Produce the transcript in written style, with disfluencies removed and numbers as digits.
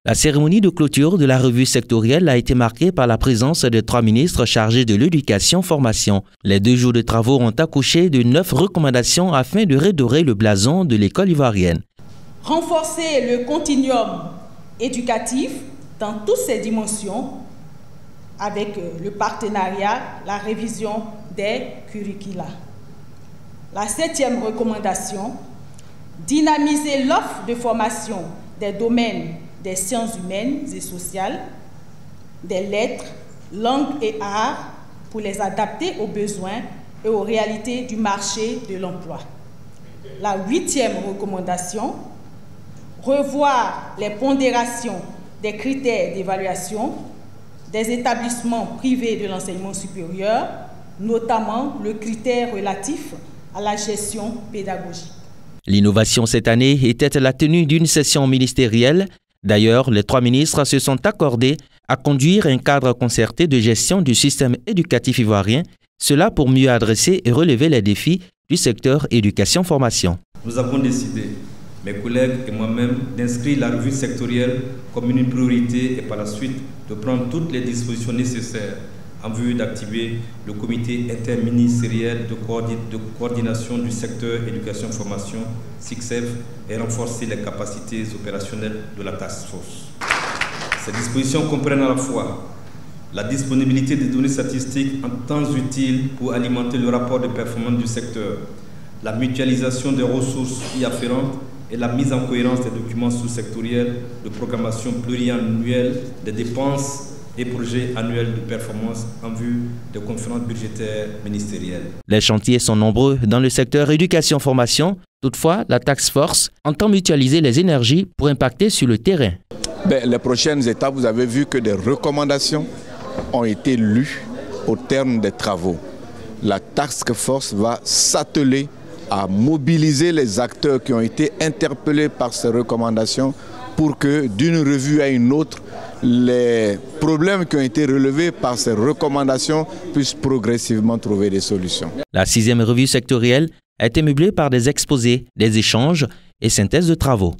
La cérémonie de clôture de la revue sectorielle a été marquée par la présence des 3 ministres chargés de l'éducation-formation. Les 2 jours de travaux ont accouché de 9 recommandations afin de redorer le blason de l'école ivoirienne. Renforcer le continuum éducatif dans toutes ses dimensions avec le partenariat, la révision des curricula. La 7e recommandation, dynamiser l'offre de formation des domaines des sciences humaines et sociales, des lettres, langues et arts pour les adapter aux besoins et aux réalités du marché de l'emploi. La 8e recommandation, revoir les pondérations des critères d'évaluation des établissements privés de l'enseignement supérieur, notamment le critère relatif à la gestion pédagogique. L'innovation cette année était la tenue d'une session ministérielle. D'ailleurs, les 3 ministres se sont accordés à conduire un cadre concerté de gestion du système éducatif ivoirien, cela pour mieux adresser et relever les défis du secteur éducation-formation. Nous avons décidé, mes collègues et moi-même, d'inscrire la revue sectorielle comme une priorité et par la suite de prendre toutes les dispositions nécessaires en vue d'activer le comité interministériel de coordination du secteur éducation-formation, SICSEF, et renforcer les capacités opérationnelles de la task force. Ces dispositions comprennent à la fois la disponibilité des données statistiques en temps utile pour alimenter le rapport de performance du secteur, la mutualisation des ressources y afférentes et la mise en cohérence des documents sous-sectoriels de programmation pluriannuelle des dépenses et projets annuels de performance en vue des conférences budgétaires ministérielles. Les chantiers sont nombreux dans le secteur éducation-formation. Toutefois, la task force entend mutualiser les énergies pour impacter sur le terrain. Les prochaines étapes, vous avez vu que des recommandations ont été lues au terme des travaux. La task force va s'atteler à mobiliser les acteurs qui ont été interpellés par ces recommandations pour que d'une revue à une autre, les problèmes qui ont été relevés par ces recommandations puissent progressivement trouver des solutions. La 6e revue sectorielle a été meublée par des exposés, des échanges et synthèses de travaux.